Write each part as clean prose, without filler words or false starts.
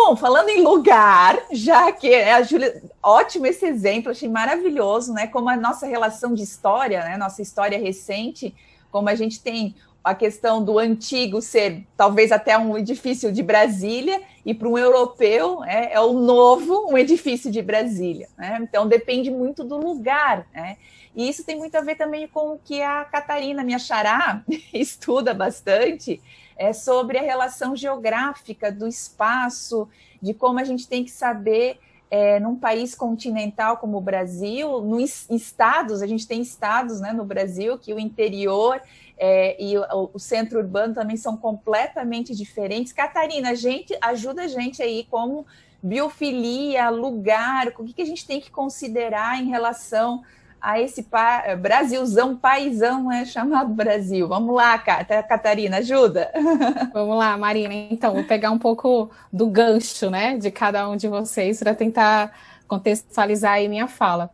Bom, falando em lugar, já que a Júlia, ótimo esse exemplo, achei maravilhoso, né? Como a nossa relação de história, né? Nossa história recente, como a gente tem a questão do antigo ser talvez até um edifício de Brasília, e para um europeu é o novo um edifício de Brasília, né? Então depende muito do lugar, né? E isso tem muito a ver também com o que a Catarina, minha xará, estuda bastante, sobre a relação geográfica do espaço, de como a gente tem que saber, num país continental como o Brasil, nos estados, a gente tem estados, né, no Brasil, que o interior e o centro urbano também são completamente diferentes. Catarina, ajuda a gente aí como biofilia, lugar, o que a gente tem que considerar em relação a esse Brasilzão, paizão, né, chamado Brasil. Vamos lá, Catarina, ajuda. Vamos lá, Marina. Então, vou pegar um pouco do gancho, né, de cada um de vocês para tentar contextualizar aí minha fala.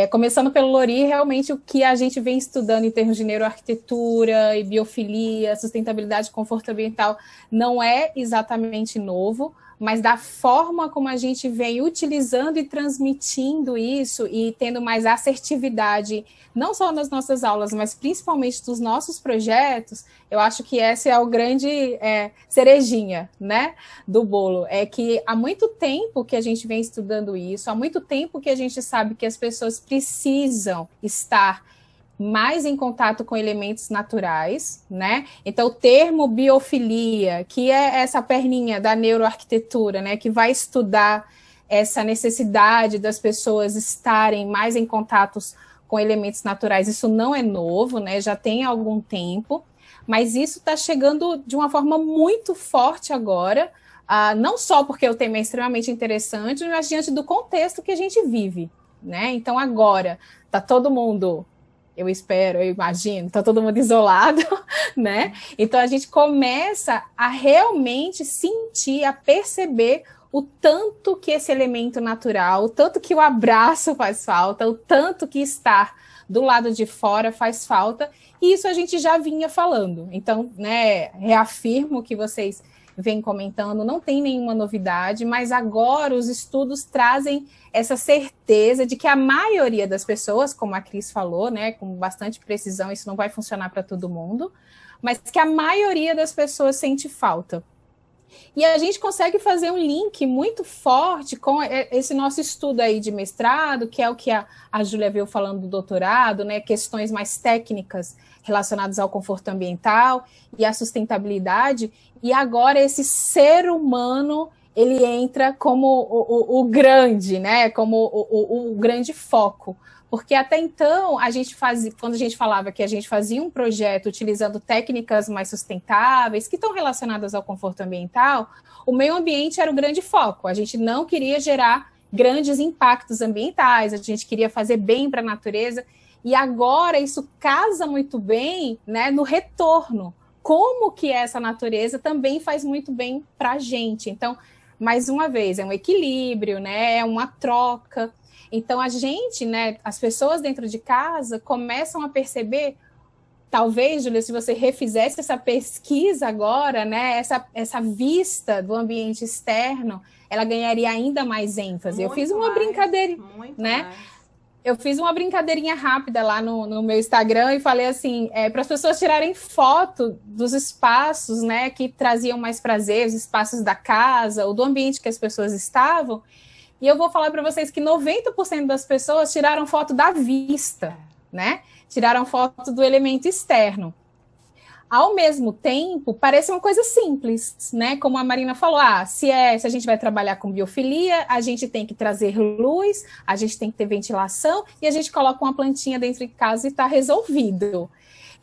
Começando pelo Lori, realmente o que a gente vem estudando em termos de neuroarquitetura e biofilia, sustentabilidade e conforto ambiental não é exatamente novo, mas da forma como a gente vem utilizando e transmitindo isso e tendo mais assertividade, não só nas nossas aulas, mas principalmente dos nossos projetos, eu acho que essa é o grande cerejinha, né, do bolo. É que há muito tempo que a gente vem estudando isso, há muito tempo que a gente sabe que as pessoas precisam estar mais em contato com elementos naturais, né? Então, o termo biofilia, que é essa perninha da neuroarquitetura, né, que vai estudar essa necessidade das pessoas estarem mais em contatos com elementos naturais, isso não é novo, né? Já tem algum tempo, mas isso está chegando de uma forma muito forte agora, não só porque o tema é extremamente interessante, mas diante do contexto que a gente vive, né? Então, agora, está todo mundo... eu espero, eu imagino, está todo mundo isolado, né? Então a gente começa a realmente sentir, a perceber o tanto que esse elemento natural, o tanto que o abraço faz falta, o tanto que estar do lado de fora faz falta, e isso a gente já vinha falando. Então, né, reafirmo que vocês vêm comentando, não tem nenhuma novidade, mas agora os estudos trazem essa certeza de que a maioria das pessoas, como a Cris falou, né, com bastante precisão, isso não vai funcionar para todo mundo, mas que a maioria das pessoas sente falta. E a gente consegue fazer um link muito forte com esse nosso estudo aí de mestrado, que é o que a Júlia veio falando do doutorado, né, questões mais técnicas relacionadas ao conforto ambiental e à sustentabilidade, e agora esse ser humano ele entra como o grande, né? Como o grande foco. Porque até então, quando a gente falava que a gente fazia um projeto utilizando técnicas mais sustentáveis, que estão relacionadas ao conforto ambiental, o meio ambiente era o grande foco. A gente não queria gerar grandes impactos ambientais, a gente queria fazer bem para a natureza, e agora isso casa muito bem, né, no retorno. Como que essa natureza também faz muito bem para a gente. Então, mais uma vez, é um equilíbrio, né? É uma troca. Então, a gente, né, as pessoas dentro de casa começam a perceber, talvez, Júlia, se você refizesse essa pesquisa agora, né, essa vista do ambiente externo, ela ganharia ainda mais ênfase. Muito eu fiz uma mais, brincadeira, né? Mais. Eu fiz uma brincadeirinha rápida lá no meu Instagram e falei assim, para as pessoas tirarem foto dos espaços, né, que traziam mais prazer, os espaços da casa, ou do ambiente que as pessoas estavam, e eu vou falar para vocês que 90% das pessoas tiraram foto da vista, né, tiraram foto do elemento externo. Ao mesmo tempo, parece uma coisa simples, né? Como a Marina falou, se a gente vai trabalhar com biofilia, a gente tem que trazer luz, a gente tem que ter ventilação, e a gente coloca uma plantinha dentro de casa e está resolvido.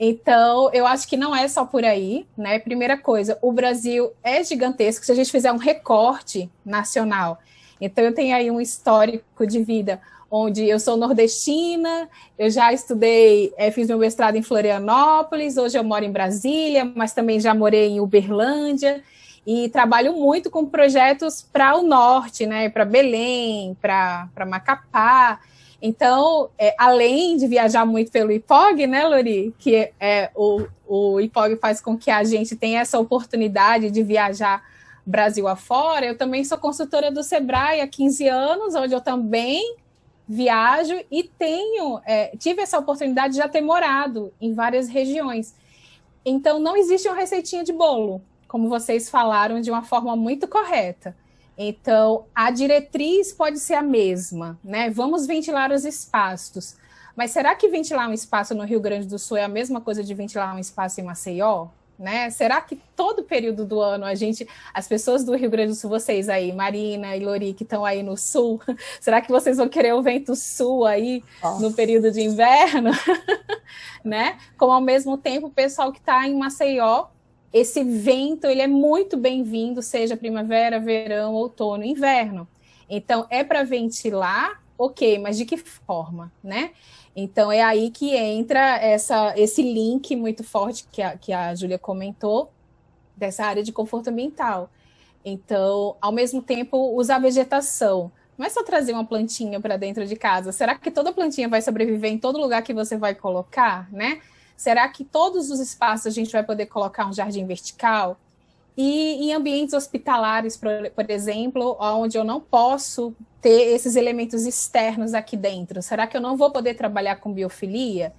Então, eu acho que não é só por aí, né? Primeira coisa, o Brasil é gigantesco, se a gente fizer um recorte nacional. Então, eu tenho aí um histórico de vida onde eu sou nordestina, eu já estudei, fiz meu mestrado em Florianópolis, hoje eu moro em Brasília, mas também já morei em Uberlândia, e trabalho muito com projetos para o norte, né, para Belém, para Macapá. Então, além de viajar muito pelo IPOG, né, Lori, que o IPOG faz com que a gente tenha essa oportunidade de viajar Brasil afora, eu também sou consultora do Sebrae há 15 anos, onde eu também viajo e tive essa oportunidade de já ter morado em várias regiões. Então, não existe uma receitinha de bolo, como vocês falaram de uma forma muito correta. Então, a diretriz pode ser a mesma, né? Vamos ventilar os espaços. Mas será que ventilar um espaço no Rio Grande do Sul é a mesma coisa de ventilar um espaço em Maceió? Né? Será que todo período do ano as pessoas do Rio Grande do Sul, vocês aí, Marina e Lori, que estão aí no sul, será que vocês vão querer o vento sul aí no período de inverno? Né? Como ao mesmo tempo o pessoal que está em Maceió, esse vento ele é muito bem-vindo, seja primavera, verão, outono, inverno. Então é para ventilar, ok, mas de que forma, né? Então, é aí que entra esse link muito forte que a Júlia comentou, dessa área de conforto ambiental. Então, ao mesmo tempo, usar vegetação. Não é só trazer uma plantinha para dentro de casa. Será que toda plantinha vai sobreviver em todo lugar que você vai colocar, né? Será que todos os espaços a gente vai poder colocar um jardim vertical? E em ambientes hospitalares, por exemplo, onde eu não posso ter esses elementos externos aqui dentro, será que eu não vou poder trabalhar com biofilia?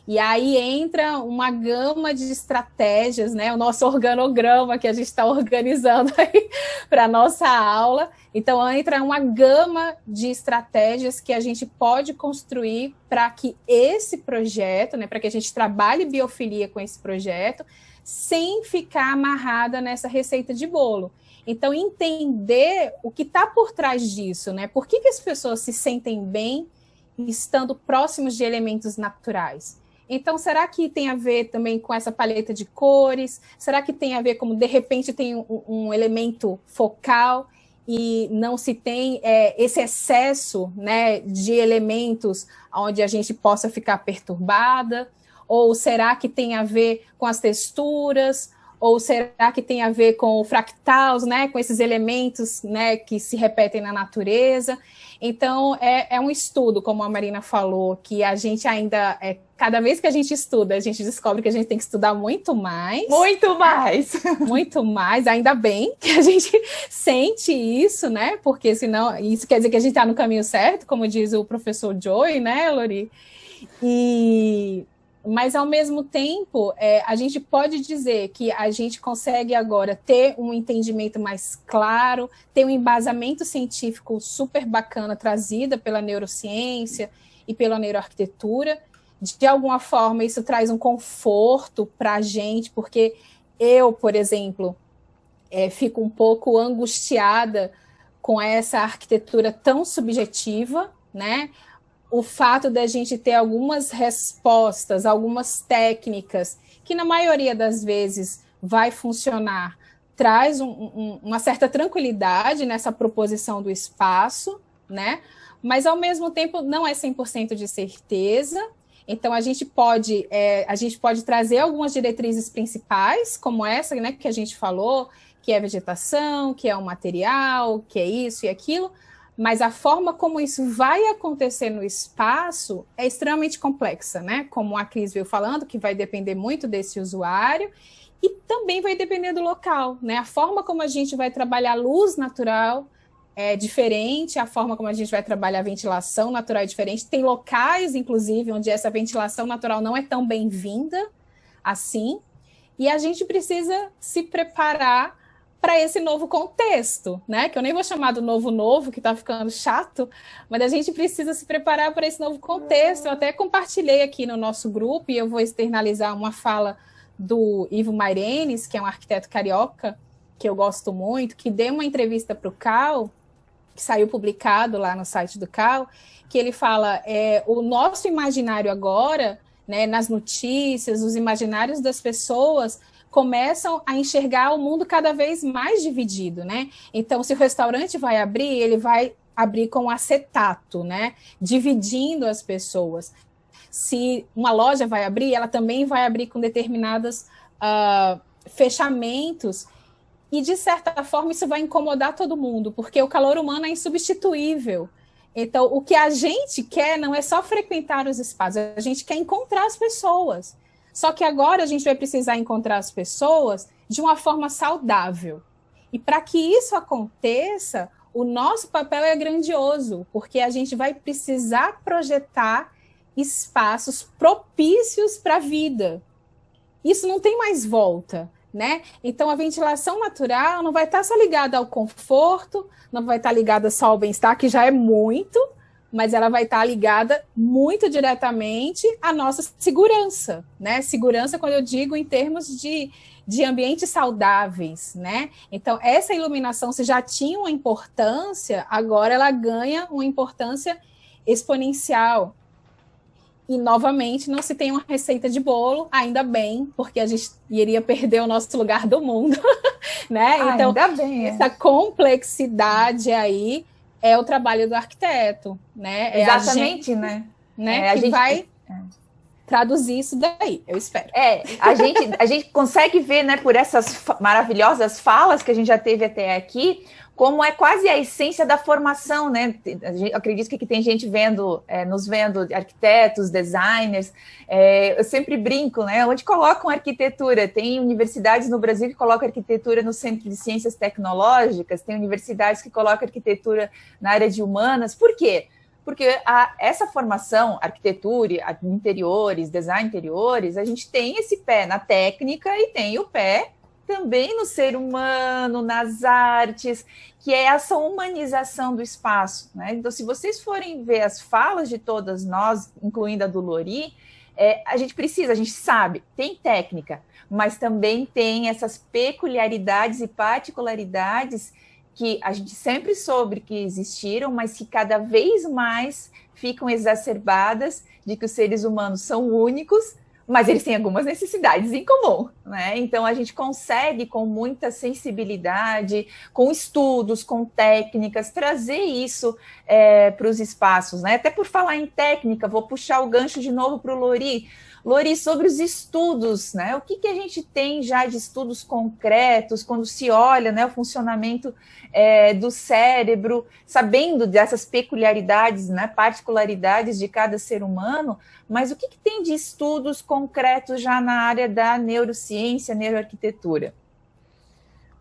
E aí entra uma gama de estratégias, né? O nosso organograma que a gente está organizando aí para a nossa aula. Então, entra uma gama de estratégias que a gente pode construir para que esse projeto, né? Para que a gente trabalhe biofilia com esse projeto, sem ficar amarrada nessa receita de bolo. Então, entender o que está por trás disso, né? Por que as pessoas se sentem bem estando próximos de elementos naturais? Então, será que tem a ver também com essa paleta de cores? Será que tem a ver como, de repente, tem um elemento focal e não se tem esse excesso, né, de elementos onde a gente possa ficar perturbada? Ou será que tem a ver com as texturas? Ou será que tem a ver com o fractal, né? Com esses elementos, né, que se repetem na natureza? Então, é um estudo, como a Marina falou, que a gente ainda... cada vez que a gente estuda, a gente descobre que a gente tem que estudar muito mais. Muito mais! Muito mais, ainda bem que a gente sente isso, né? Porque senão, isso quer dizer que a gente está no caminho certo, como diz o professor Joey, né, Lori? Mas, ao mesmo tempo, a gente pode dizer que a gente consegue agora ter um entendimento mais claro, ter um embasamento científico super bacana trazida pela neurociência e pela neuroarquitetura. De alguma forma, isso traz um conforto para a gente, porque eu, por exemplo, fico um pouco angustiada com essa arquitetura tão subjetiva, né? O fato da gente ter algumas respostas, algumas técnicas, que na maioria das vezes vai funcionar, traz uma certa tranquilidade nessa proposição do espaço, né? Mas, ao mesmo tempo, não é 100% de certeza. Então, a gente pode trazer algumas diretrizes principais, como essa, né, que a gente falou, que é vegetação, que é um material, que é isso e aquilo, mas a forma como isso vai acontecer no espaço é extremamente complexa, né? Como a Cris veio falando, que vai depender muito desse usuário e também vai depender do local, né? A forma como a gente vai trabalhar a luz natural é diferente, a forma como a gente vai trabalhar a ventilação natural é diferente. Tem locais, inclusive, onde essa ventilação natural não é tão bem-vinda assim, e a gente precisa se preparar para esse novo contexto, né? Que eu nem vou chamar do novo, que está ficando chato, mas a gente precisa se preparar para esse novo contexto. Eu até compartilhei aqui no nosso grupo, e eu vou externalizar uma fala do Ivo Mairenes, que é um arquiteto carioca, que eu gosto muito, que deu uma entrevista para o CAL, que saiu publicado lá no site do CAL, que ele fala, o nosso imaginário agora, né, nas notícias, os imaginários das pessoas começam a enxergar o mundo cada vez mais dividido, né? Então, se o restaurante vai abrir, ele vai abrir com acetato, né? Dividindo as pessoas. Se uma loja vai abrir, ela também vai abrir com determinados fechamentos. E, de certa forma, isso vai incomodar todo mundo, porque o calor humano é insubstituível. Então, o que a gente quer não é só frequentar os espaços, a gente quer encontrar as pessoas. Só que agora a gente vai precisar encontrar as pessoas de uma forma saudável. E para que isso aconteça, o nosso papel é grandioso, porque a gente vai precisar projetar espaços propícios para a vida. Isso não tem mais volta, né? Então, a ventilação natural não vai estar só ligada ao conforto, não vai estar ligada só ao bem-estar, que já é muito, mas ela vai estar ligada muito diretamente à nossa segurança, né? Segurança, quando eu digo em termos de ambientes saudáveis, né? Então, essa iluminação, se já tinha uma importância, agora ela ganha uma importância exponencial. E, novamente, não se tem uma receita de bolo, ainda bem, porque a gente iria perder o nosso lugar do mundo, né? Então, ainda bem, essa complexidade aí é o trabalho do arquiteto, né? Exatamente, é né? Que gente vai traduzir isso daí, eu espero. A gente consegue ver, né, por essas maravilhosas falas que a gente já teve até aqui, como é quase a essência da formação, né? Eu acredito que tem gente nos vendo, arquitetos, designers. Eu sempre brinco, né? Onde colocam arquitetura? Tem universidades no Brasil que colocam arquitetura no Centro de Ciências Tecnológicas, tem universidades que colocam arquitetura na área de humanas. Por quê? Porque essa formação, arquitetura, interiores, design interiores, a gente tem esse pé na técnica e tem o pé também no ser humano, nas artes, que é essa humanização do espaço, né? Então, se vocês forem ver as falas de todas nós, incluindo a do Lori, a gente sabe, tem técnica, mas também tem essas peculiaridades e particularidades que a gente sempre soube que existiram, mas que cada vez mais ficam exacerbadas de que os seres humanos são únicos, mas eles têm algumas necessidades em comum, né? Então, a gente consegue, com muita sensibilidade, com estudos, com técnicas, trazer isso para os espaços, né? Até por falar em técnica, vou puxar o gancho de novo para o Lori. Lori, sobre os estudos, né? O que a gente tem já de estudos concretos, quando se olha, né, o funcionamento do cérebro, sabendo dessas peculiaridades, né, particularidades de cada ser humano, mas o que tem de estudos concretos já na área da neurociência, neuroarquitetura?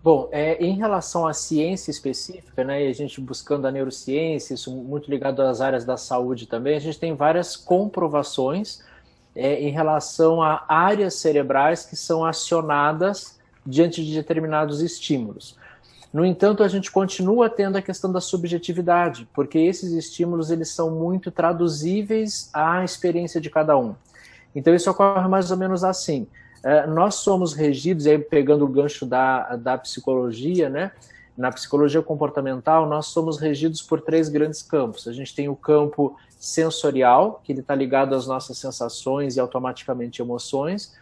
Bom, em relação à ciência específica, né, e a gente buscando a neurociência, isso muito ligado às áreas da saúde também, a gente tem várias comprovações em relação a áreas cerebrais que são acionadas diante de determinados estímulos. No entanto, a gente continua tendo a questão da subjetividade, porque esses estímulos eles são muito traduzíveis à experiência de cada um. Então, isso ocorre mais ou menos assim. Nós somos regidos, aí pegando o gancho da psicologia, né? Na psicologia comportamental, nós somos regidos por 3 grandes campos. A gente tem o campo sensorial, que ele está ligado às nossas sensações e automaticamente emoções.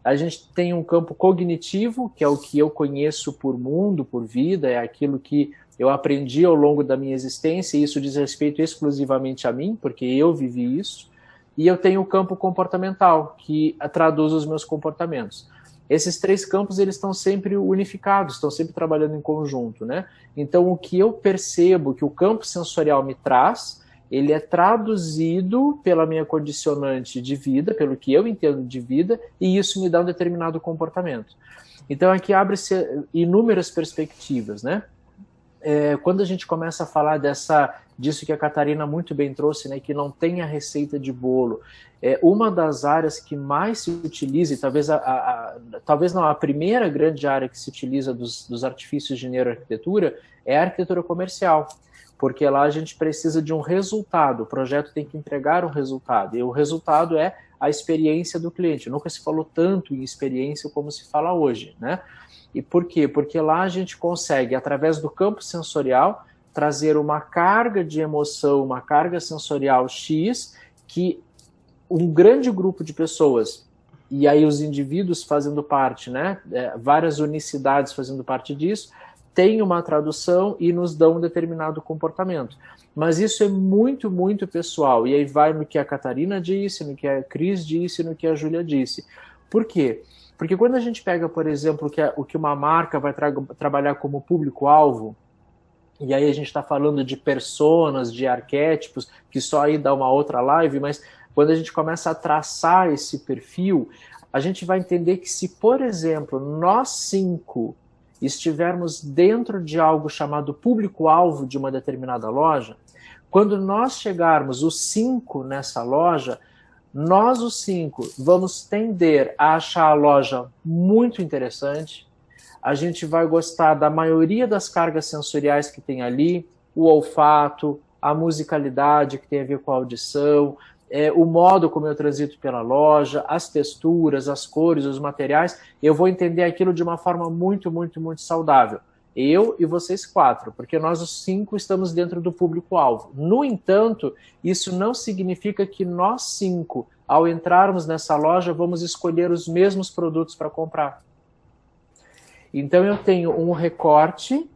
A gente tem um campo cognitivo, que é o que eu conheço por mundo, por vida, é aquilo que eu aprendi ao longo da minha existência, e isso diz respeito exclusivamente a mim, porque eu vivi isso. E eu tenho o campo comportamental, que traduz os meus comportamentos. Esses 3 campos eles estão sempre unificados, estão sempre trabalhando em conjunto, né? Então, o que eu percebo que o campo sensorial me traz, ele é traduzido pela minha condicionante de vida, pelo que eu entendo de vida, e isso me dá um determinado comportamento. Então, aqui abre-se inúmeras perspectivas, né? Quando a gente começa a falar disso que a Catarina muito bem trouxe, né, que não tem a receita de bolo, uma das áreas que mais se utiliza, e talvez não a primeira grande área que se utiliza dos artifícios de neuroarquitetura, é a arquitetura comercial, porque lá a gente precisa de um resultado, o projeto tem que entregar um resultado, e o resultado é a experiência do cliente. Nunca se falou tanto em experiência como se fala hoje, né? E por quê? Porque lá a gente consegue, através do campo sensorial, trazer uma carga de emoção, uma carga sensorial X, que um grande grupo de pessoas, e aí os indivíduos fazendo parte, né, várias unicidades fazendo parte disso, tem uma tradução e nos dão um determinado comportamento. Mas isso é muito, muito pessoal, e aí vai no que a Catarina disse, no que a Cris disse, no que a Júlia disse. Por quê? Porque quando a gente pega, por exemplo, o que uma marca vai trabalhar como público-alvo, e aí a gente está falando de personas, de arquétipos, que só aí dá uma outra live, mas quando a gente começa a traçar esse perfil, a gente vai entender que se, por exemplo, nós 5 estivermos dentro de algo chamado público-alvo de uma determinada loja, quando nós chegarmos os 5 nessa loja, nós os 5 vamos tender a achar a loja muito interessante, a gente vai gostar da maioria das cargas sensoriais que tem ali, o olfato, a musicalidade que tem a ver com a audição, o modo como eu transito pela loja, as texturas, as cores, os materiais, eu vou entender aquilo de uma forma muito, muito, muito saudável. Eu e vocês 4, porque nós os 5 estamos dentro do público-alvo. No entanto, isso não significa que nós 5, ao entrarmos nessa loja, vamos escolher os mesmos produtos para comprar. Então eu tenho um recorte,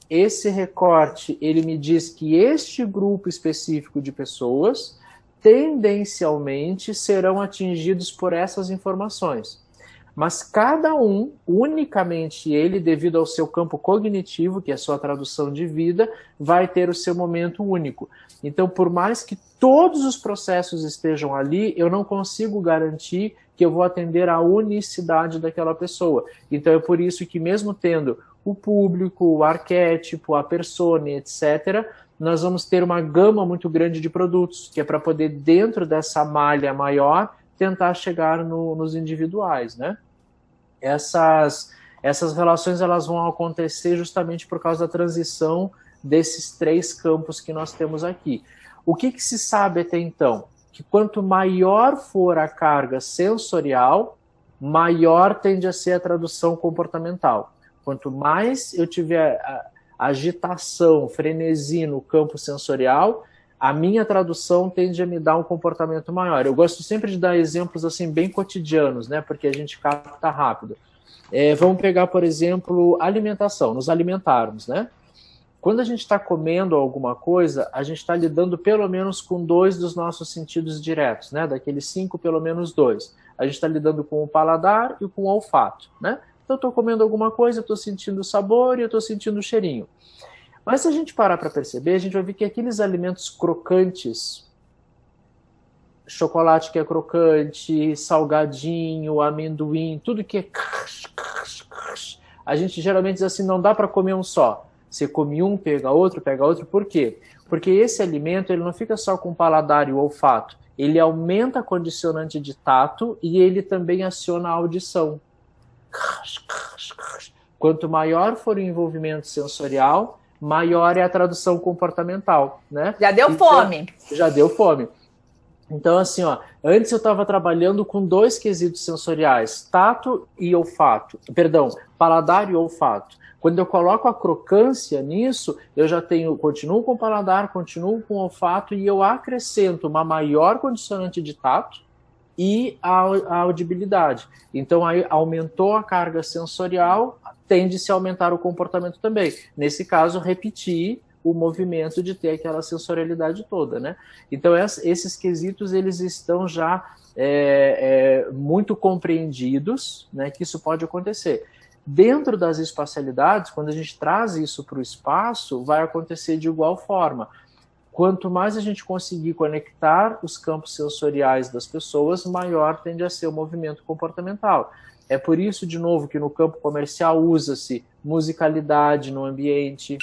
esse recorte ele me diz que este grupo específico de pessoas tendencialmente serão atingidos por essas informações. Mas cada um, unicamente ele, devido ao seu campo cognitivo, que é a sua tradução de vida, vai ter o seu momento único. Então, por mais que todos os processos estejam ali, eu não consigo garantir que eu vou atender à unicidade daquela pessoa. Então, é por isso que mesmo tendo o público, o arquétipo, a persona, etc., nós vamos ter uma gama muito grande de produtos, que é para poder, dentro dessa malha maior, tentar chegar nos individuais, né? Essas relações elas vão acontecer justamente por causa da transição desses 3 campos que nós temos aqui. O que se sabe até então? Que quanto maior for a carga sensorial, maior tende a ser a tradução comportamental. Quanto mais eu tiver agitação, frenesi no campo sensorial, a minha tradução tende a me dar um comportamento maior. Eu gosto sempre de dar exemplos assim bem cotidianos, né, porque a gente capta rápido. Vamos pegar, por exemplo, alimentação, nos alimentarmos, né? Quando a gente está comendo alguma coisa, a gente está lidando pelo menos com 2 dos nossos sentidos diretos, né? Daqueles 5, pelo menos 2. A gente está lidando com o paladar e com o olfato, né? Então, eu estou comendo alguma coisa, eu estou sentindo o sabor e eu estou sentindo o cheirinho. Mas se a gente parar para perceber, a gente vai ver que aqueles alimentos crocantes, chocolate que é crocante, salgadinho, amendoim, tudo que é... A gente geralmente diz assim, não dá para comer um só. Você come um, pega outro, por quê? Porque esse alimento ele não fica só com o paladar e o olfato. Ele aumenta a condicionante de tato e ele também aciona a audição. Quanto maior for o envolvimento sensorial, maior é a tradução comportamental, né? Já deu fome. Já deu fome. Então, assim, ó, antes eu estava trabalhando com 2 quesitos sensoriais, tato e olfato. Perdão, paladar e olfato. Quando eu coloco a crocância nisso, eu já continuo com o paladar, continuo com o olfato e eu acrescento uma maior condicionante de tato e a audibilidade. Então, aí aumentou a carga sensorial, tende-se a aumentar o comportamento também. Nesse caso, repetir o movimento de ter aquela sensorialidade toda, né? Então, esses quesitos, eles estão já muito compreendidos, né, que isso pode acontecer. Dentro das espacialidades, quando a gente traz isso para o espaço, vai acontecer de igual forma. Quanto mais a gente conseguir conectar os campos sensoriais das pessoas, maior tende a ser o movimento comportamental. É por isso, de novo, que no campo comercial usa-se musicalidade no ambiente.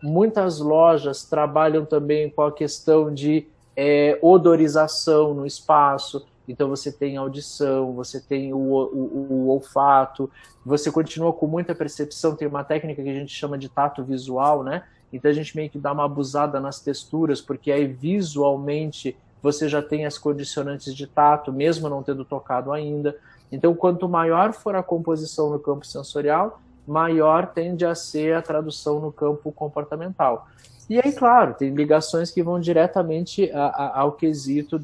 Muitas lojas trabalham também com a questão de odorização no espaço. Então você tem audição, você tem o olfato, você continua com muita percepção, tem uma técnica que a gente chama de tato visual, né? Então a gente meio que dá uma abusada nas texturas, porque aí visualmente você já tem as condicionantes de tato, mesmo não tendo tocado ainda. Então quanto maior for a composição no campo sensorial, maior tende a ser a tradução no campo comportamental. E aí, claro, tem ligações que vão diretamente ao quesito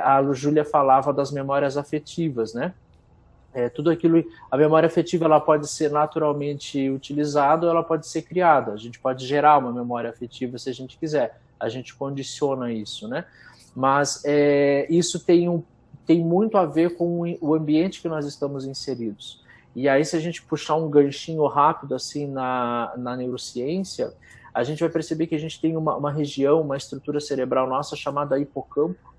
a Júlia falava das memórias afetivas, né? Tudo aquilo, a memória afetiva ela pode ser naturalmente utilizada ou ela pode ser criada. A gente pode gerar uma memória afetiva se a gente quiser. A gente condiciona isso, né? Mas isso tem muito a ver com o ambiente que nós estamos inseridos. E aí, se a gente puxar um ganchinho rápido assim na neurociência, a gente vai perceber que a gente tem uma região, uma estrutura cerebral nossa chamada hipocampo.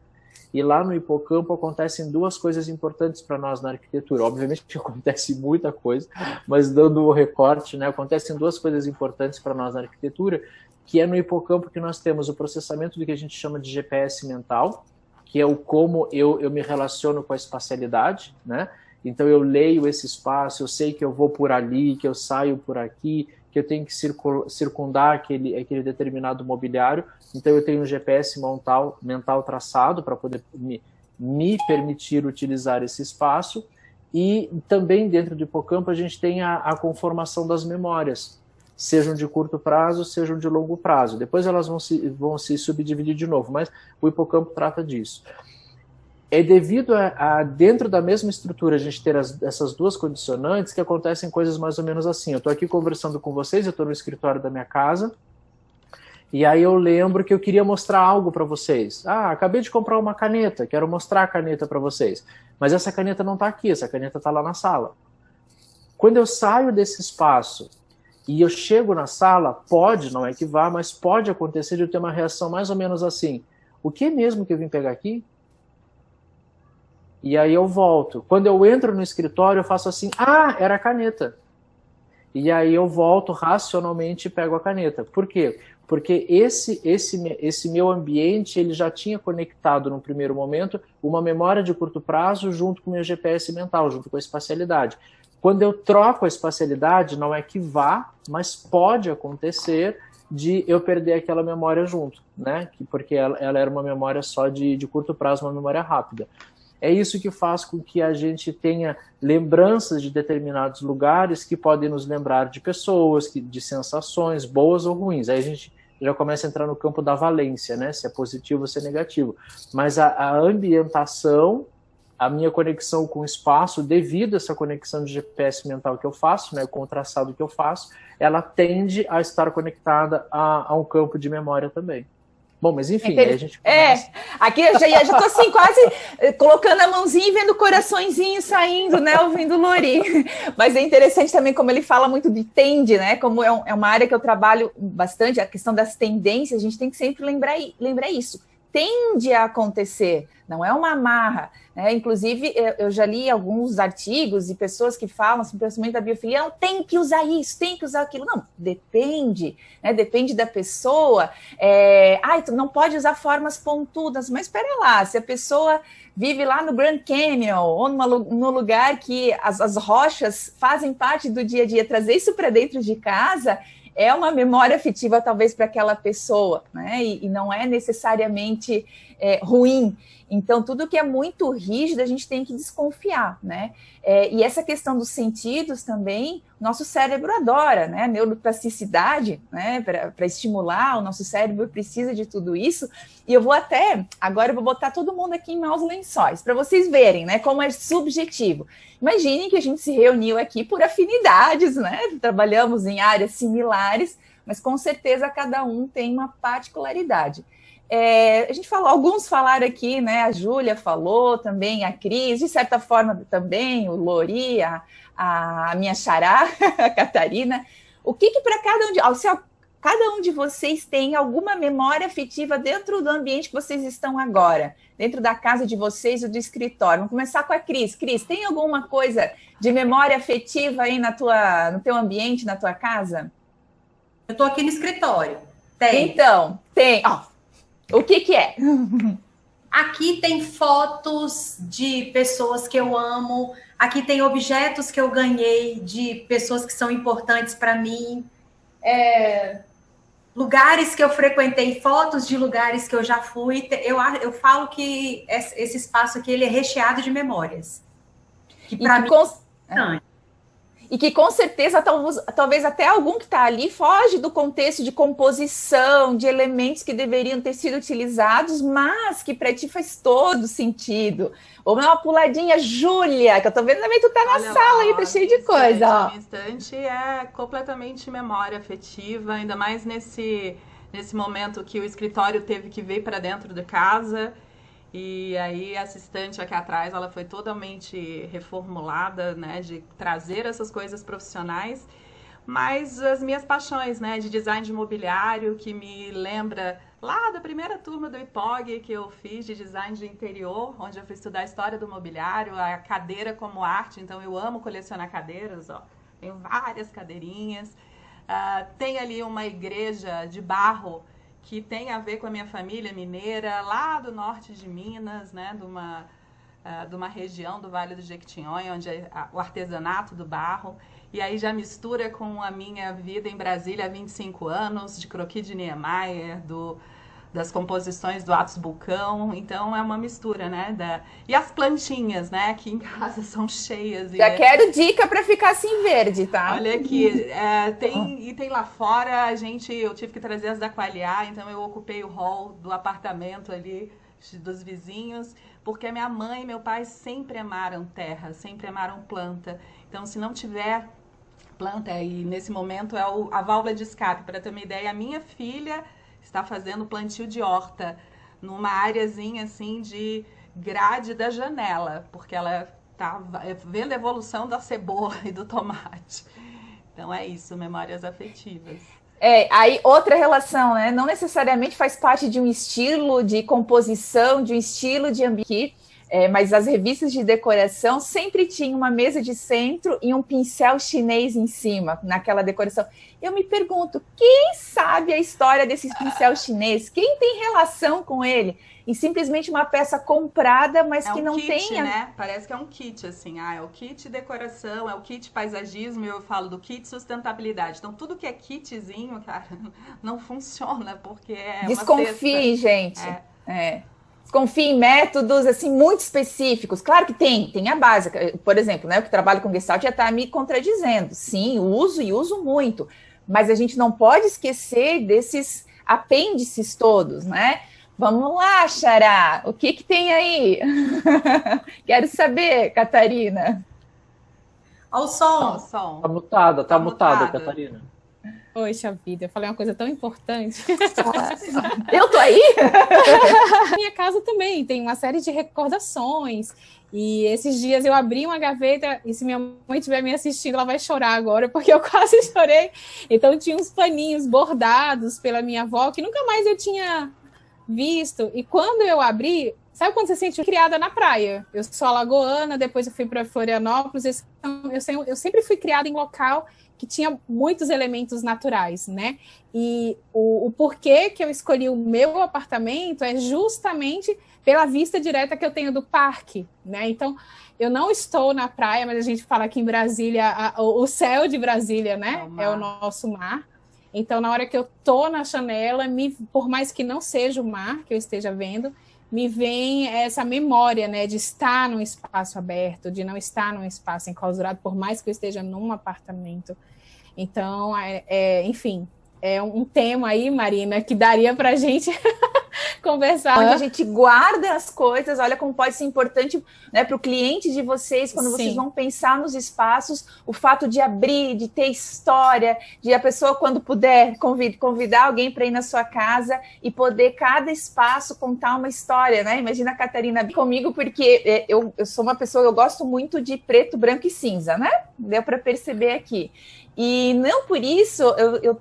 E lá no hipocampo acontecem duas coisas importantes para nós na arquitetura. Obviamente que acontece muita coisa, mas dando o recorte, né, acontecem duas coisas importantes para nós na arquitetura, que é no hipocampo que nós temos o processamento do que a gente chama de GPS mental, que é o como eu me relaciono com a espacialidade, né? Então eu leio esse espaço, eu sei que eu vou por ali, que eu saio por aqui, que eu tenho que circundar aquele determinado mobiliário. Então eu tenho um GPS mental traçado para poder me permitir utilizar esse espaço. E também dentro do hipocampo a gente tem a conformação das memórias, sejam de curto prazo, sejam de longo prazo. Depois elas vão se subdividir de novo, mas o hipocampo trata disso. É devido a dentro da mesma estrutura a gente ter essas duas condicionantes que acontecem coisas mais ou menos assim. Eu estou aqui conversando com vocês, eu estou no escritório da minha casa, e aí eu lembro que eu queria mostrar algo para vocês. Acabei de comprar uma caneta, quero mostrar a caneta para vocês. Mas essa caneta não está aqui, essa caneta está lá na sala. Quando eu saio desse espaço e eu chego na sala, pode, não é que vá, mas pode acontecer de eu ter uma reação mais ou menos assim. O que mesmo que eu vim pegar aqui? E aí eu volto. Quando eu entro no escritório, eu faço assim, era a caneta. E aí eu volto racionalmente e pego a caneta. Por quê? Porque esse meu ambiente, ele já tinha conectado no primeiro momento uma memória de curto prazo junto com o meu GPS mental, junto com a espacialidade. Quando eu troco a espacialidade, não é que vá, mas pode acontecer de eu perder aquela memória junto, né? Porque ela era uma memória só de curto prazo, uma memória rápida. É isso que faz com que a gente tenha lembranças de determinados lugares que podem nos lembrar de pessoas, de sensações boas ou ruins. Aí a gente já começa a entrar no campo da valência, né? Se é positivo ou se é negativo. Mas a ambientação, a minha conexão com o espaço, devido a essa conexão de GPS mental que eu faço, né, com o traçado que eu faço, ela tende a estar conectada a um campo de memória também. Bom, mas enfim, aí a gente começa... Aqui eu já tô assim, quase colocando a mãozinha e vendo o coraçõezinho saindo, né, ouvindo o Lori. Mas é interessante também como ele fala muito de tende, né, como é uma área que eu trabalho bastante, a questão das tendências, a gente tem que sempre lembrar isso. Tende a acontecer, não é uma amarra, né? Inclusive, eu já li alguns artigos e pessoas que falam, assim, principalmente da biofilia, não, tem que usar isso, tem que usar aquilo. Não, depende, né? Depende da pessoa. Tu não pode usar formas pontudas, mas espera lá, se a pessoa vive lá no Grand Canyon ou no lugar que as rochas fazem parte do dia a dia, trazer isso para dentro de casa é uma memória afetiva talvez para aquela pessoa, né? E não é necessariamente ruim. Então, tudo que é muito rígido, a gente tem que desconfiar, né? E essa questão dos sentidos também, nosso cérebro adora, né? A neuroplasticidade, né? Para estimular, o nosso cérebro precisa de tudo isso. E agora eu vou botar todo mundo aqui em maus lençóis, para vocês verem, né? Como é subjetivo. Imaginem que a gente se reuniu aqui por afinidades, né? Trabalhamos em áreas similares, mas com certeza cada um tem uma particularidade. A gente falou, alguns falaram aqui, né? A Júlia falou também, a Cris, de certa forma também, o Lori, a minha xará, a Catarina. O que para cada um de vocês tem alguma memória afetiva dentro do ambiente que vocês estão agora? Dentro da casa de vocês ou do escritório? Vamos começar com a Cris. Cris, tem alguma coisa de memória afetiva aí no teu ambiente, na tua casa? Eu estou aqui no escritório. Tem. Então, tem. O que é? Aqui tem fotos de pessoas que eu amo. Aqui tem objetos que eu ganhei de pessoas que são importantes para mim. Lugares que eu frequentei, fotos de lugares que eu já fui. Eu falo que esse espaço aqui ele é recheado de memórias. Que para mim E que com certeza, talvez até algum que está ali foge do contexto de composição, de elementos que deveriam ter sido utilizados, mas que para ti faz todo sentido. Vamos dar uma puladinha, Júlia, que eu tô vendo também, tu tá na sala aí, tá cheio de coisa. A minha estante é completamente memória afetiva, ainda mais nesse momento que o escritório teve que vir para dentro de casa. E aí a assistente aqui atrás, ela foi totalmente reformulada, né, de trazer essas coisas profissionais. mas as minhas paixões, né, de design de mobiliário, que me lembra lá da primeira turma do IPOG que eu fiz de design de interior, onde eu fui estudar a história do mobiliário, a cadeira como arte, então eu amo colecionar cadeiras, ó, tenho várias cadeirinhas. Tem ali uma igreja de barro que tem a ver com a minha família mineira, lá do norte de Minas, né, de uma região do Vale do Jequitinhonha, onde é o artesanato do barro. E aí já mistura com a minha vida em Brasília há 25 anos, de croquis de Niemeyer, das composições do Atos Bulcão. Então é uma mistura, né? E as plantinhas, né? Aqui em casa são cheias. Já quero dica para ficar assim verde, tá? Olha aqui, tem lá fora, eu tive que trazer as da Qualiar, então eu ocupei o hall do apartamento ali dos vizinhos, porque minha mãe e meu pai sempre amaram terra, sempre amaram planta. Então, se não tiver planta, e nesse momento é a válvula de escape. Para ter uma ideia, a minha filha está fazendo plantio de horta numa áreazinha assim de grade da janela, porque ela está vendo a evolução da cebola e do tomate. Então é isso, memórias afetivas. Aí outra relação, né? Não necessariamente faz parte de um estilo de composição, de um estilo de ambiente, mas as revistas de decoração sempre tinham uma mesa de centro e um pincel chinês em cima, naquela decoração. Eu me pergunto, quem sabe a história desse pincel chinês? Quem tem relação com ele? E simplesmente uma peça comprada, mas que não tenha... né? Parece que é um kit, assim. É o kit decoração, é o kit paisagismo, eu falo do kit sustentabilidade. Então, tudo que é kitzinho, cara, não funciona, porque é Desconfie, gente. Desconfie em métodos, assim, muito específicos. Claro que tem a básica. Por exemplo, né, eu que trabalho com Gestalt já está me contradizendo. Sim, uso e uso muito. Mas a gente não pode esquecer desses apêndices todos, né? Vamos lá, Xará. O que tem aí? Quero saber, Catarina. Olha o som. Tá mutada, Catarina. Poxa vida, eu falei uma coisa tão importante. Eu tô aí? Minha casa também tem uma série de recordações. E esses dias eu abri uma gaveta, e se minha mãe estiver me assistindo, ela vai chorar agora, porque eu quase chorei. Então tinha uns paninhos bordados pela minha avó, que nunca mais eu tinha visto. E quando eu abri, sabe quando você se sente criada na praia? Eu sou alagoana, depois eu fui para Florianópolis, eu sempre fui criada em local que tinha muitos elementos naturais, né? E o porquê que eu escolhi o meu apartamento é justamente pela vista direta que eu tenho do parque, né? Então, eu não estou na praia, mas a gente fala aqui em Brasília, o céu de Brasília, né? É o nosso mar. Então, na hora que eu tô na janela, por mais que não seja o mar que eu esteja vendo, me vem essa memória, né, de estar num espaço aberto, de não estar num espaço enclausurado, por mais que eu esteja num apartamento. Então, enfim, é um tema aí, Marina, que daria para a gente conversar. Onde a gente guarda as coisas, olha como pode ser importante, né, para o cliente de vocês, quando vocês vão pensar nos espaços, o fato de abrir, de ter história, de a pessoa, quando puder, convidar alguém para ir na sua casa e poder, cada espaço, contar uma história, né? Imagina a Catarina comigo, porque eu sou uma pessoa, eu gosto muito de preto, branco e cinza, né? Deu para perceber aqui. E não por isso,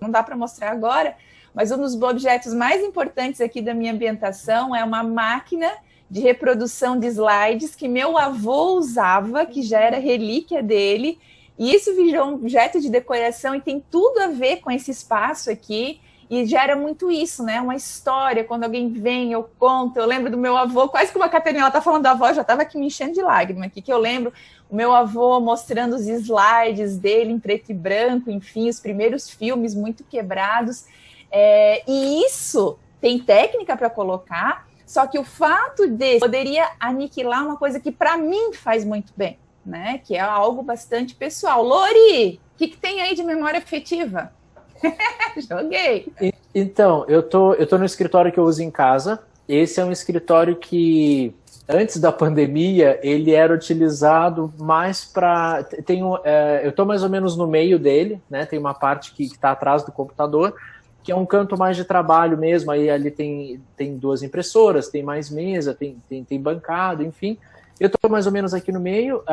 não dá para mostrar agora, mas um dos objetos mais importantes aqui da minha ambientação é uma máquina de reprodução de slides que meu avô usava, que já era relíquia dele, e isso virou um objeto de decoração e tem tudo a ver com esse espaço aqui, e gera muito isso, né? Uma história, quando alguém vem, eu conto, eu lembro do meu avô, quase como a Catarina, ela tá falando da avó, já estava aqui me enchendo de lágrima aqui, que eu lembro o meu avô mostrando os slides dele em preto e branco, enfim, os primeiros filmes muito quebrados, e isso tem técnica para colocar, só que o fato de poderia aniquilar uma coisa que para mim faz muito bem, né? Que é algo bastante pessoal. Lori, o que tem aí de memória afetiva? Joguei. Então, eu tô no escritório que eu uso em casa. Esse é um escritório que, antes da pandemia, ele era utilizado mais para... eu tô mais ou menos no meio dele, né? Tem uma parte que está atrás do computador, que é um canto mais de trabalho mesmo. Aí ali tem 2 impressoras, tem mais mesa, tem bancada, enfim. Eu estou mais ou menos aqui no meio,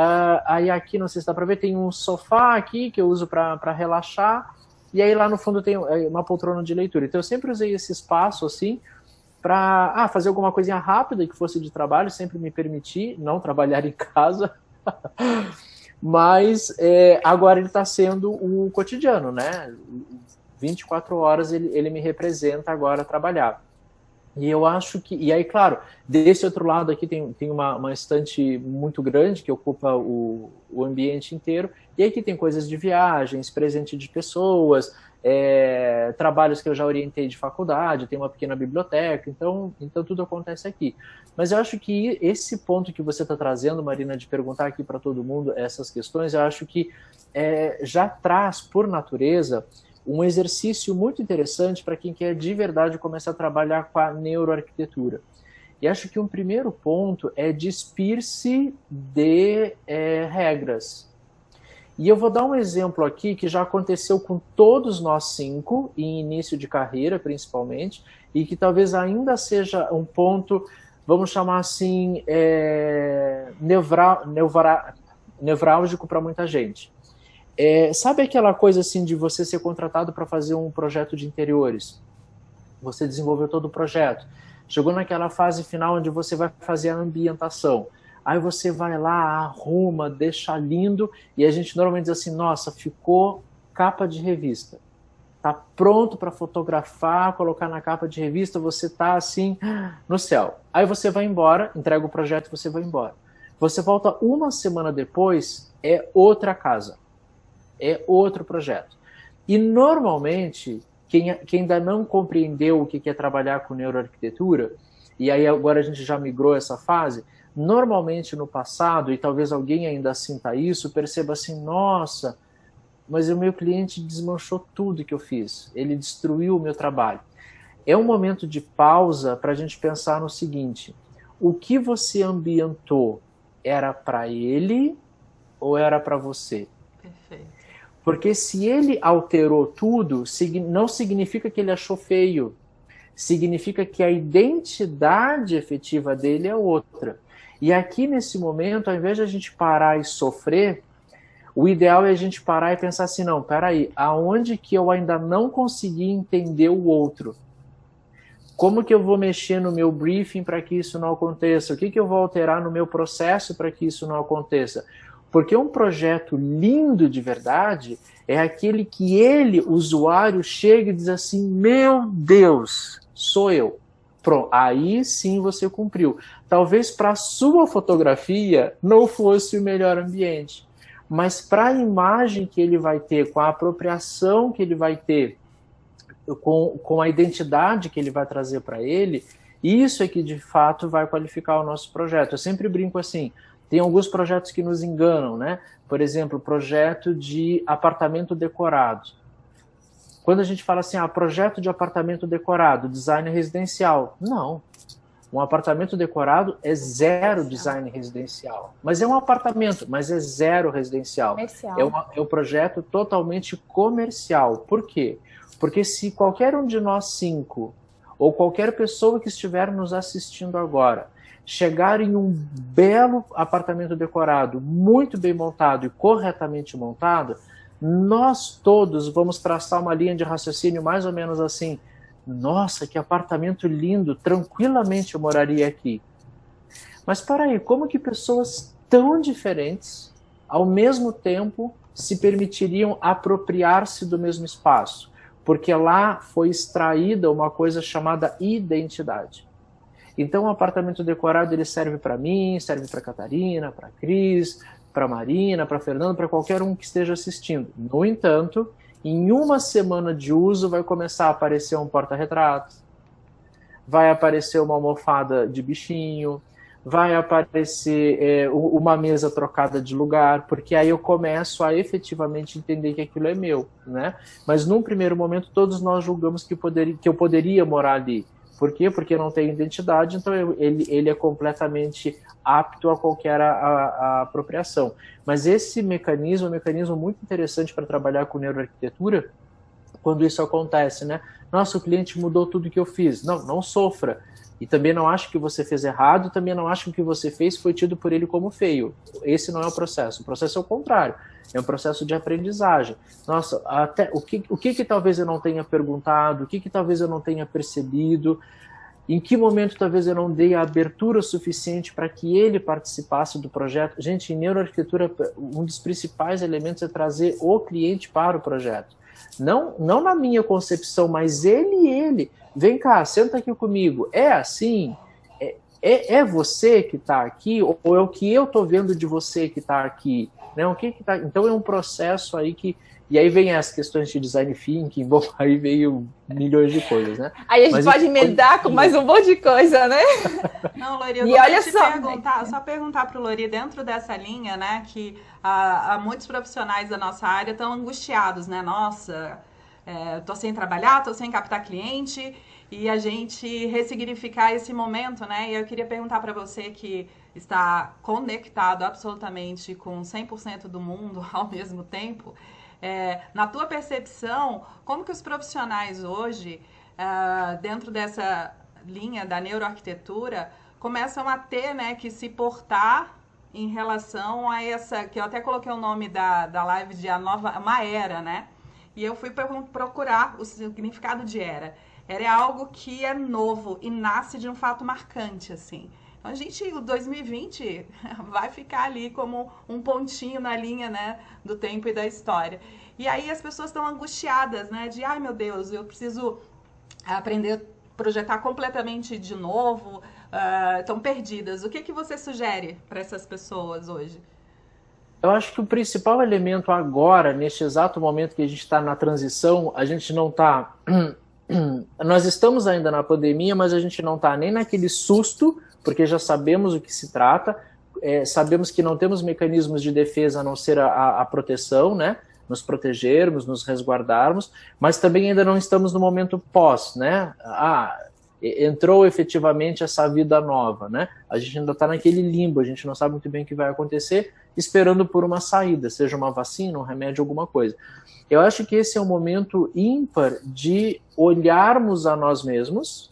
aí aqui, não sei se dá para ver, tem um sofá aqui que eu uso para relaxar, e aí lá no fundo tem uma poltrona de leitura. Então eu sempre usei esse espaço assim para fazer alguma coisinha rápida que fosse de trabalho, sempre me permitir não trabalhar em casa, mas agora ele está sendo o cotidiano, né? 24 horas ele me representa agora trabalhar. E eu acho que... E aí, claro, desse outro lado aqui tem uma estante muito grande que ocupa o ambiente inteiro. E aqui tem coisas de viagens, presente de pessoas, trabalhos que eu já orientei de faculdade, tem uma pequena biblioteca, então tudo acontece aqui. Mas eu acho que esse ponto que você está trazendo, Marina, de perguntar aqui para todo mundo essas questões, eu acho que já traz, por natureza, um exercício muito interessante para quem quer de verdade começar a trabalhar com a neuroarquitetura. E acho que um primeiro ponto é despir-se de regras. E eu vou dar um exemplo aqui que já aconteceu com todos nós 5, em início de carreira principalmente, e que talvez ainda seja um ponto, vamos chamar assim, nevrálgico para muita gente. Sabe aquela coisa assim de você ser contratado para fazer um projeto de interiores? Você desenvolveu todo o projeto. Chegou naquela fase final onde você vai fazer a ambientação. Aí você vai lá, arruma, deixa lindo, e a gente normalmente diz assim, nossa, ficou capa de revista. Tá pronto para fotografar, colocar na capa de revista, você tá assim, no céu. Aí você vai embora, entrega o projeto e você vai embora. Você volta uma semana depois, é outra casa. É outro projeto. E normalmente, quem ainda não compreendeu o que é trabalhar com neuroarquitetura, e aí agora a gente já migrou essa fase, normalmente no passado, e talvez alguém ainda sinta isso, perceba assim, nossa, mas o meu cliente desmanchou tudo que eu fiz, ele destruiu o meu trabalho. É um momento de pausa para a gente pensar no seguinte, o que você ambientou era para ele ou era para você? Perfeito. Porque se ele alterou tudo, não significa que ele achou feio. Significa que a identidade efetiva dele é outra. E aqui nesse momento, ao invés de a gente parar e sofrer, o ideal é a gente parar e pensar assim, não, peraí, aonde que eu ainda não consegui entender o outro? Como que eu vou mexer no meu briefing para que isso não aconteça? O que eu vou alterar no meu processo para que isso não aconteça? Porque um projeto lindo de verdade é aquele que ele, usuário, chega e diz assim, meu Deus, sou eu. Pronto, aí sim você cumpriu. Talvez para a sua fotografia não fosse o melhor ambiente, mas para a imagem que ele vai ter, com a apropriação que ele vai ter, com a identidade que ele vai trazer para ele, isso é que de fato vai qualificar o nosso projeto. Eu sempre brinco assim, tem alguns projetos que nos enganam, né? Por exemplo, projeto de apartamento decorado. Quando a gente fala assim, projeto de apartamento decorado, design residencial. Não. Um apartamento decorado é zero design residencial. Mas é um apartamento, mas é zero residencial. É um projeto totalmente comercial. Por quê? Porque se qualquer um de nós 5, ou qualquer pessoa que estiver nos assistindo agora, chegar em um belo apartamento decorado, muito bem montado e corretamente montado, nós todos vamos traçar uma linha de raciocínio mais ou menos assim, nossa, que apartamento lindo, tranquilamente eu moraria aqui. Mas para aí, como que pessoas tão diferentes, ao mesmo tempo, se permitiriam apropriar-se do mesmo espaço? Porque lá foi extraída uma coisa chamada identidade. Então o apartamento decorado ele serve para mim, serve para a Catarina, para a Cris, para a Marina, para a Fernanda, para qualquer um que esteja assistindo. No entanto, em uma semana de uso vai começar a aparecer um porta-retrato, vai aparecer uma almofada de bichinho, vai aparecer uma mesa trocada de lugar, porque aí eu começo a efetivamente entender que aquilo é meu, né? Mas num primeiro momento todos nós julgamos que eu poderia morar ali. Por quê? Porque não tem identidade, então ele é completamente apto a qualquer a apropriação. Mas esse mecanismo é um mecanismo muito interessante para trabalhar com neuroarquitetura, quando isso acontece, né? Nossa, o cliente mudou tudo que eu fiz. Não, não sofra. E também não acho que você fez errado, também não acho que o que você fez foi tido por ele como feio. Esse não é o processo. O processo é o contrário. É um processo de aprendizagem. Nossa, até o que talvez eu não tenha perguntado, o que talvez eu não tenha percebido, em que momento talvez eu não dei a abertura suficiente para que ele participasse do projeto. Gente, em neuroarquitetura, um dos principais elementos é trazer o cliente para o projeto. Não na minha concepção, mas ele. Vem cá, senta aqui comigo. É assim? É você que está aqui? Ou é o que eu estou vendo de você que está aqui? Né? Então é um processo aí que... E aí vem as questões de design thinking, bom, aí veio milhões de coisas, né? Aí a gente pode emendar com mais um monte de coisa, né? Não, Lori, eu gostaria de perguntar para o Lori, dentro dessa linha, né, que há muitos profissionais da nossa área estão angustiados, né? Nossa, tô sem trabalhar, tô sem captar cliente, e a gente ressignificar esse momento, né? E eu queria perguntar para você que está conectado absolutamente com 100% do mundo ao mesmo tempo, na tua percepção, como que os profissionais hoje, dentro dessa linha da neuroarquitetura, começam a ter, né, que se portar em relação a essa, que eu até coloquei o nome da live de uma era, né? E eu fui procurar o significado de era. Era é algo que é novo e nasce de um fato marcante, assim. Então, o 2020 vai ficar ali como um pontinho na linha, né, do tempo e da história. E aí as pessoas estão angustiadas, né, de, ai meu Deus, eu preciso aprender a projetar completamente de novo, estão perdidas. O que você sugere para essas pessoas hoje? Eu acho que o principal elemento agora, neste exato momento que a gente está na transição, a gente não está... Nós estamos ainda na pandemia, mas a gente não está nem naquele susto, porque já sabemos o que se trata, sabemos que não temos mecanismos de defesa a não ser a proteção, né? Nos protegermos, nos resguardarmos, mas também ainda não estamos no momento pós, né? Entrou efetivamente essa vida nova, né? A gente ainda está naquele limbo, a gente não sabe muito bem o que vai acontecer, esperando por uma saída, seja uma vacina, um remédio, alguma coisa. Eu acho que esse é um momento ímpar de olharmos a nós mesmos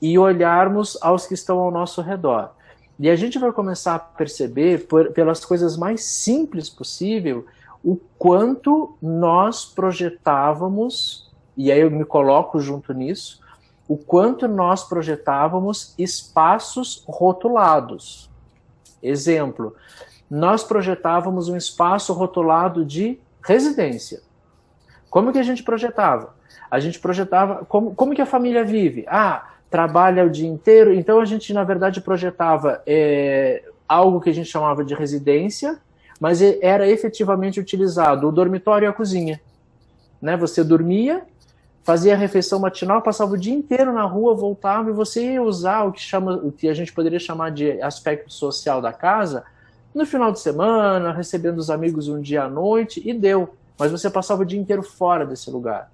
e olharmos aos que estão ao nosso redor. E a gente vai começar a perceber, pelas coisas mais simples possível, o quanto nós projetávamos, e aí eu me coloco junto nisso, o quanto nós projetávamos espaços rotulados. Exemplo, nós projetávamos um espaço rotulado de residência. Como que a gente projetava? A gente projetava como que a família vive. Trabalha o dia inteiro, então a gente, na verdade, projetava algo que a gente chamava de residência, mas era efetivamente utilizado o dormitório e a cozinha. Né? Você dormia, fazia a refeição matinal, passava o dia inteiro na rua, voltava, e você ia usar o que a gente poderia chamar de aspecto social da casa no final de semana, recebendo os amigos um dia à noite, e deu. Mas você passava o dia inteiro fora desse lugar.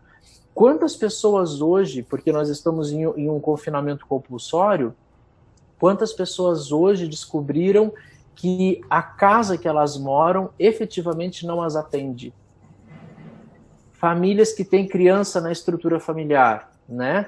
Quantas pessoas hoje, porque nós estamos em um confinamento compulsório, quantas pessoas hoje descobriram que a casa que elas moram efetivamente não as atende? Famílias que têm criança na estrutura familiar, né?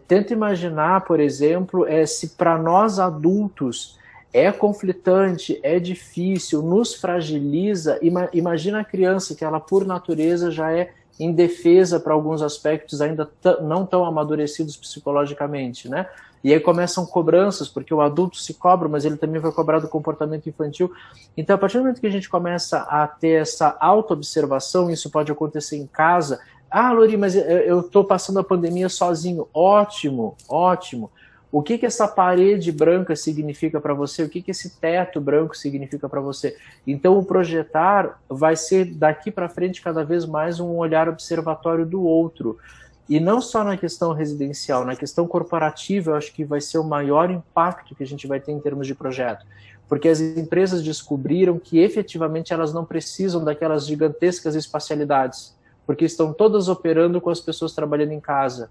Tenta imaginar, por exemplo, se para nós adultos é conflitante, é difícil, nos fragiliza. Imagina a criança que ela, por natureza, já é indefesa para alguns aspectos ainda não tão amadurecidos psicologicamente, né? E aí começam cobranças, porque o adulto se cobra, mas ele também vai cobrar do comportamento infantil. Então, a partir do momento que a gente começa a ter essa auto-observação, isso pode acontecer em casa. Lori, mas eu estou passando a pandemia sozinho. Ótimo, ótimo. O que essa parede branca significa para você? O que esse teto branco significa para você? Então, o projetar vai ser, daqui para frente, cada vez mais um olhar observatório do outro. E não só na questão residencial, na questão corporativa, eu acho que vai ser o maior impacto que a gente vai ter em termos de projeto. Porque as empresas descobriram que, efetivamente, elas não precisam daquelas gigantescas espacialidades, porque estão todas operando com as pessoas trabalhando em casa.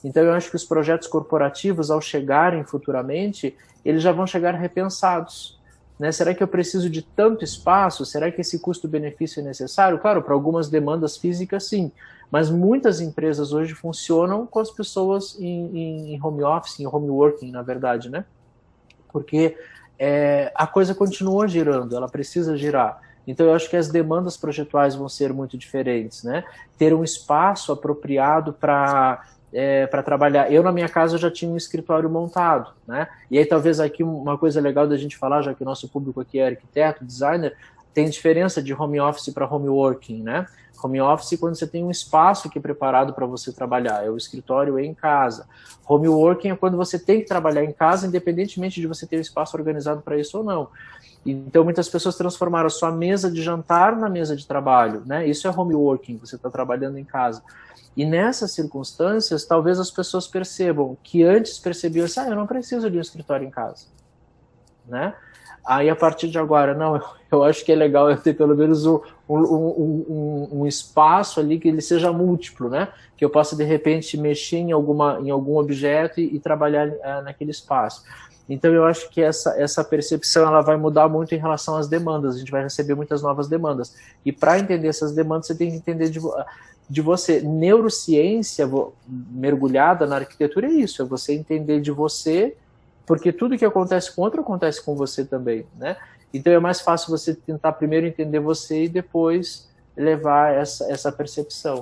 Então, eu acho que os projetos corporativos, ao chegarem futuramente, eles já vão chegar repensados. né? Será que eu preciso de tanto espaço? Será que esse custo-benefício é necessário? Claro, para algumas demandas físicas, sim. Mas muitas empresas hoje funcionam com as pessoas em home office, em home working, na verdade, né? Porque a coisa continua girando, ela precisa girar. Então, eu acho que as demandas projetuais vão ser muito diferentes, né? Ter um espaço apropriado para trabalhar. Eu, na minha casa, já tinha um escritório montado, né? E aí, talvez aqui uma coisa legal da gente falar, já que o nosso público aqui é arquiteto, designer, tem diferença de home office para home working, né? Home office quando você tem um espaço que é preparado para você trabalhar, é o escritório em casa. Home working é quando você tem que trabalhar em casa, independentemente de você ter um espaço organizado para isso ou não. Então, muitas pessoas transformaram a sua mesa de jantar na mesa de trabalho, né? Isso é home working, você está trabalhando em casa. E nessas circunstâncias, talvez as pessoas percebam que antes percebiam assim, eu não preciso de um escritório em casa, né? Aí, a partir de agora, não, eu acho que é legal eu ter pelo menos um espaço ali que ele seja múltiplo, né? Que eu possa, de repente, mexer em algum objeto e trabalhar naquele espaço. Então, eu acho que essa percepção ela vai mudar muito em relação às demandas. A gente vai receber muitas novas demandas. E para entender essas demandas, você tem que entender de você. Neurociência mergulhada na arquitetura é isso, é você entender de você, porque tudo que acontece com outro acontece com você também, né? Então é mais fácil você tentar primeiro entender você e depois levar essa percepção.